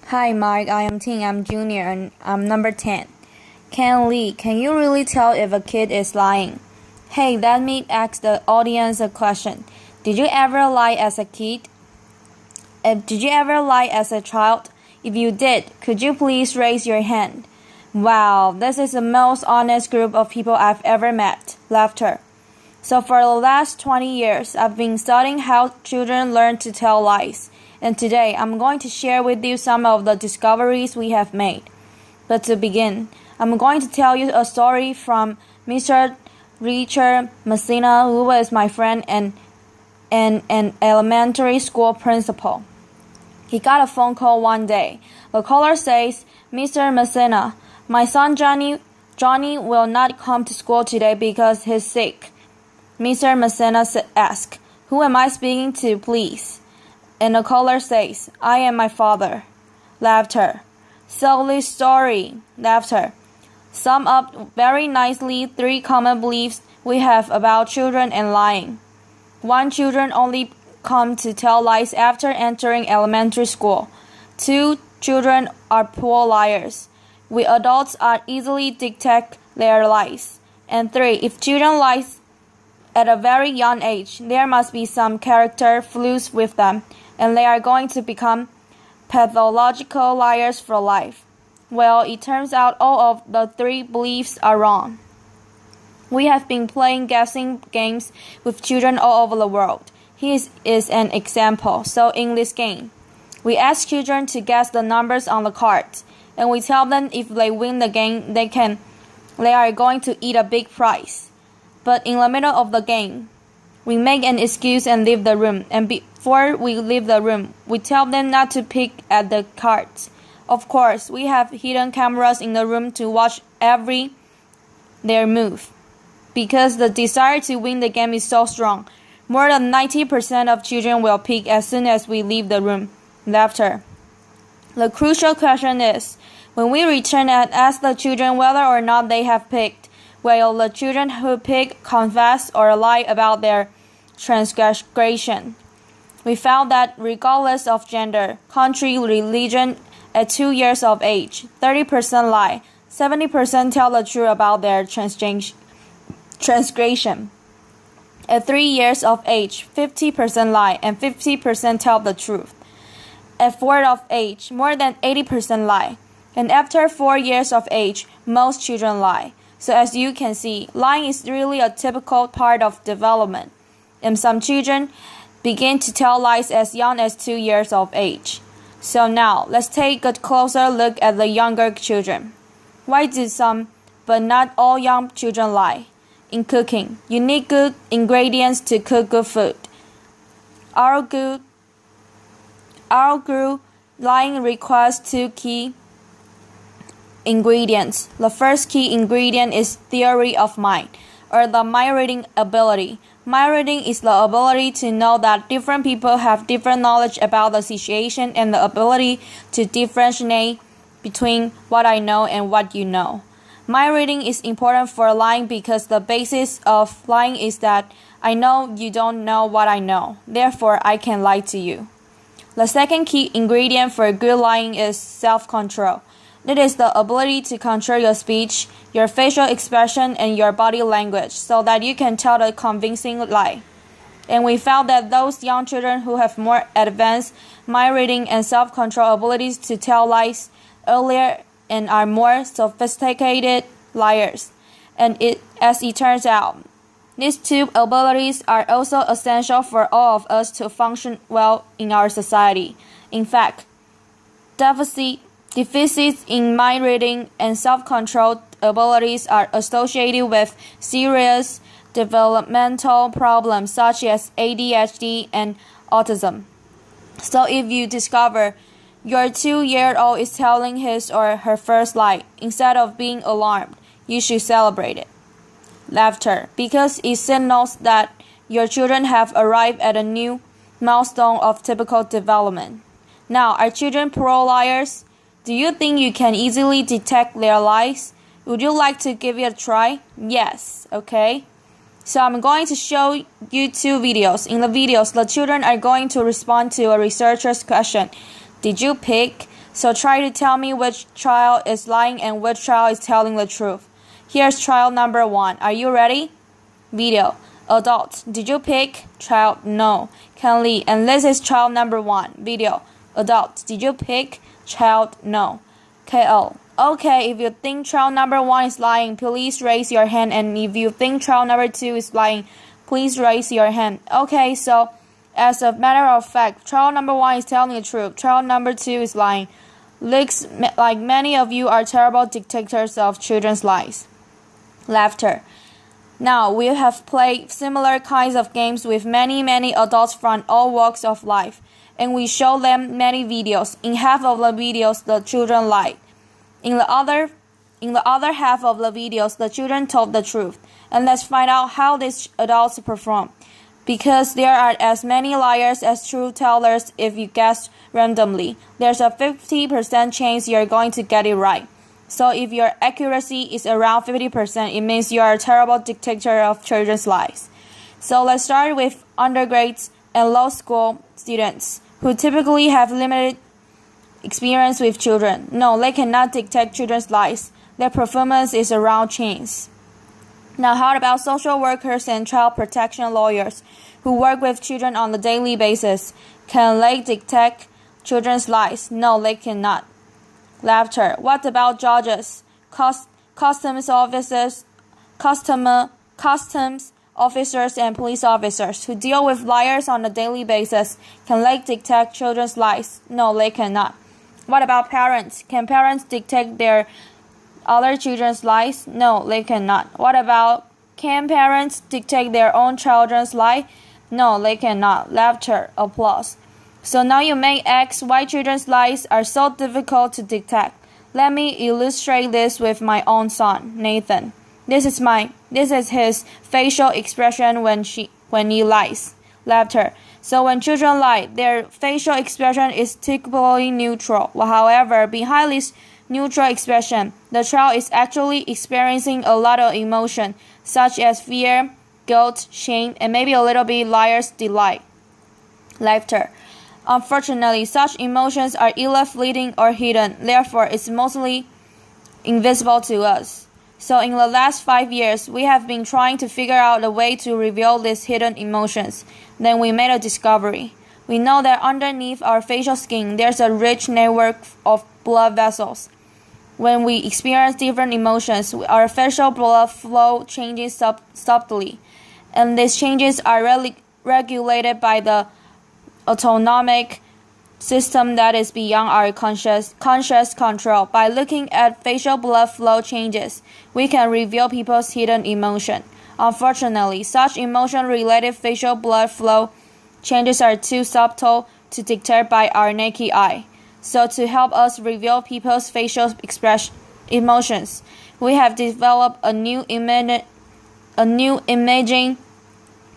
Hi, Mark. I am Ting. I'm junior and I'm number 10. Ken Lee, can you really tell if a kid is lying? Hey, let me ask the audience a question. Did you ever lie as a kid? Did you ever lie as a child? If you did, could you please raise your hand? Wow, this is the most honest group of people I've ever met. Laughter. So for the last 20 years, I've been studying how children learn to tell lies. And today, I'm going to share with you some of the discoveries we have made. But to begin, I'm going to tell you a story from Mr. Richard Messina, who was my friend and an elementary school principal. He got a phone call one day. The caller says, "Mr. Messina, my son Johnny will not come to school today because he's sick." Mr. Messina asked, "Who am I speaking to, please?" And the caller says, "I am my father." Laughter. So this story, laughter, sum up very nicely 3 common beliefs we have about children and lying. 1. Children only come to tell lies after entering elementary school. 2. Children are poor liars. We adults are easily detect their lies. And 3. If children lie at a very young age, there must be some character flaws with them, and they are going to become pathological liars for life. Well, it turns out all of the 3 beliefs are wrong. We have been playing guessing games with children all over the world. Here is an example. So in this game, we ask children to guess the numbers on the cards, and we tell them if they win the game, they are going to eat a big prize. But in the middle of the game, we make an excuse and leave the room, and before we leave the room, we tell them not to pick at the cards. Of course, we have hidden cameras in the room to watch their move. Because the desire to win the game is so strong, more than 90% of children will pick as soon as we leave the room. Laughter. The crucial question is, when we return and ask the children whether or not they have picked, will the children who pick confess or lie about their transgression? We found that regardless of gender, country, religion, at 2 years of age, 30% lie, 70% tell the truth about their transgression. At 3 years of age, 50% lie and 50% tell the truth. At 4 of age, more than 80% lie. And after 4 years of age, most children lie. So as you can see, lying is really a typical part of development. And some children begin to tell lies as young as 2 years of age. So now, let's take a closer look at the younger children. Why do some, but not all young children lie? In cooking, you need good ingredients to cook good food. Our group lying requires 2 key ingredients. The first key ingredient is theory of mind, or the mind reading ability. Mind reading is the ability to know that different people have different knowledge about the situation and the ability to differentiate between what I know and what you know. Mind reading is important for lying because the basis of lying is that I know you don't know what I know, therefore I can lie to you. The second key ingredient for good lying is self-control. It is the ability to control your speech, your facial expression, and your body language so that you can tell a convincing lie. And we found that those young children who have more advanced mind reading and self-control abilities to tell lies earlier and are more sophisticated liars. And as it turns out, these 2 abilities are also essential for all of us to function well in our society. In fact, deficits in mind reading and self-control abilities are associated with serious developmental problems such as ADHD and autism. So if you discover your 2-year-old is telling his or her first lie, instead of being alarmed, you should celebrate it. Laughter, because it signals that your children have arrived at a new milestone of typical development. Now, are children pro liars? Do you think you can easily detect their lies? Would you like to give it a try? Yes, okay. So I'm going to show you 2 videos. In the videos, the children are going to respond to a researcher's question. Did you pick? So try to tell me which child is lying and which child is telling the truth. Here's trial number 1. Are you ready? Video. Adult. Did you pick? Child. No. Can Lee. And this is trial number 1. Video. Adult. Did you pick? Child. No. KO. Okay, if you think trial number 1 is lying, please raise your hand. And if you think trial number 2 is lying, please raise your hand. Okay, so as a matter of fact, trial number 1 is telling the truth. Trial number 2 is lying. Looks like many of you are terrible detectors of children's lies. Laughter. Now, we have played similar kinds of games with many adults from all walks of life, and we show them many videos. In half of the videos, the children lied. In the other half of the videos, the children told the truth. And let's find out how these adults perform. Because there are as many liars as truth tellers if you guess randomly. There's a 50% chance you're going to get it right. So if your accuracy is around 50%, it means you are a terrible detector of children's lies. So let's start with undergrads and law school students, who typically have limited experience with children. No, they cannot detect children's lies. Their performance is around chance. Now, how about social workers and child protection lawyers who work with children on a daily basis? Can they detect children's lies? No, they cannot. Laughter. What about judges, customs officers, customs officers, and police officers who deal with liars on a daily basis? Can they detect children's lies? No, they cannot. What about parents? Can parents detect their other children's lies? No, they cannot. What about, can parents detect their own children's lie? No, they cannot. Laughter. Applause. So now you may ask why children's lies are so difficult to detect. Let me illustrate this with my own son, Nathan. This is his facial expression when he lies. Laughter. So when children lie, their facial expression is typically neutral. However, behind this neutral expression, the child is actually experiencing a lot of emotion, such as fear, guilt, shame, and maybe a little bit liar's delight. Laughter. Unfortunately, such emotions are either fleeting or hidden, therefore it's mostly invisible to us. So in the last 5 years, we have been trying to figure out a way to reveal these hidden emotions. Then we made a discovery. We know that underneath our facial skin, there's a rich network of blood vessels. When we experience different emotions, our facial blood flow changes subtly, and these changes are regulated by the autonomic system that is beyond our conscious control. By looking at facial blood flow changes, we can reveal people's hidden emotion. Unfortunately, such emotion-related facial blood flow changes are too subtle to detect by our naked eye. So to help us reveal people's facial emotions, we have developed a new imaging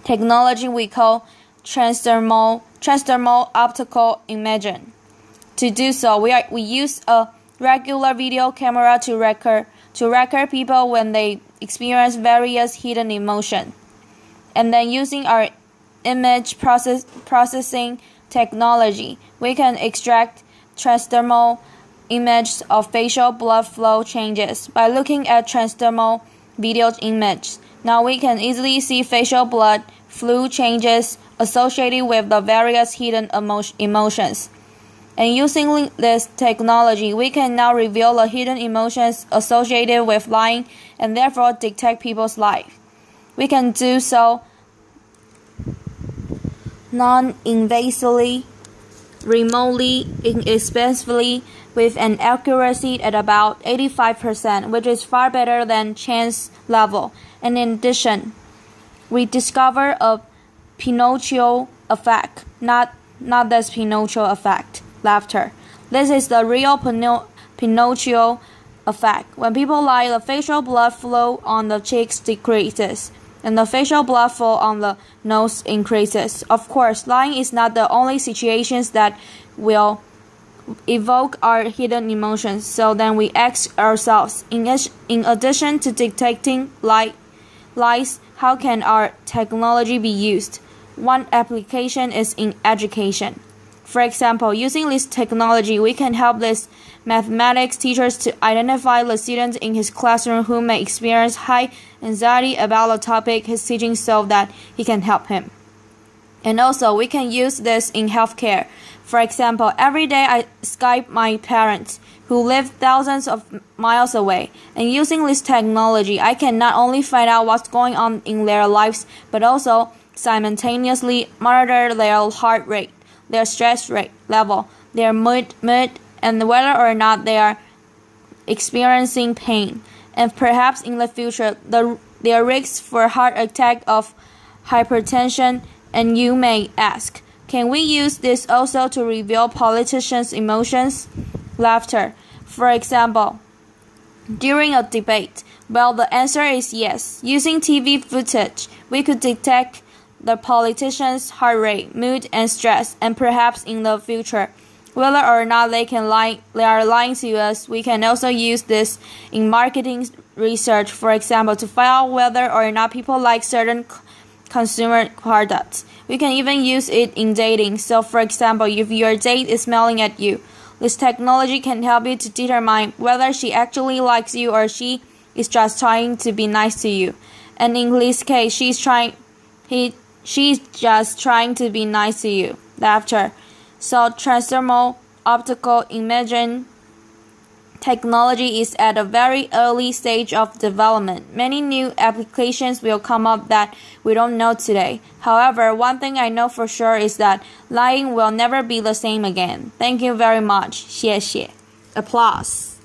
technology we call transdermal optical imaging. To do so, we use a regular video camera to record people when they experience various hidden emotions. And then using our image processing technology, we can extract transdermal images of facial blood flow changes by looking at transdermal video images. Now we can easily see facial blood flow changes associated with the various hidden emotions. And using this technology, we can now reveal the hidden emotions associated with lying and therefore detect people's lies. We can do so non-invasively, remotely, inexpensively, with an accuracy at about 85%, which is far better than chance level. And in addition, we discover a Pinocchio effect, not this Pinocchio effect. Laughter. This is the real Pinocchio effect. When people lie, the facial blood flow on the cheeks decreases, and the facial blood flow on the nose increases. Of course, lying is not the only situations that will evoke our hidden emotions. So then we ask ourselves, in addition to detecting lies, how can our technology be used? One application is in education. For example, using this technology, we can help this mathematics teachers to identify the students in his classroom who may experience high anxiety about the topic he's teaching so that he can help him. And also, we can use this in healthcare. For example, every day I Skype my parents who live thousands of miles away. And using this technology, I can not only find out what's going on in their lives, but also simultaneously monitor their heart rate, their stress rate level, their mood, and whether or not they are experiencing pain. And perhaps in the future, their risks for heart attack of hypertension. And you may ask, can we use this also to reveal politicians' emotions? Laughter. For example, during a debate. Well, the answer is yes. Using TV footage, we could detect the politicians' heart rate, mood, and stress, and perhaps in the future, whether or not they are lying to us. We can also use this in marketing research, for example, to find out whether or not people like certain consumer products. We can even use it in dating. So, for example, if your date is smiling at you, this technology can help you to determine whether she actually likes you or she is just trying to be nice to you. And in this case, she's just trying to be nice to you. Laughter. So, transdermal optical imaging technology is at a very early stage of development. Many new applications will come up that we don't know today. However, one thing I know for sure is that lying will never be the same again. Thank you very much. 谢谢. Applause.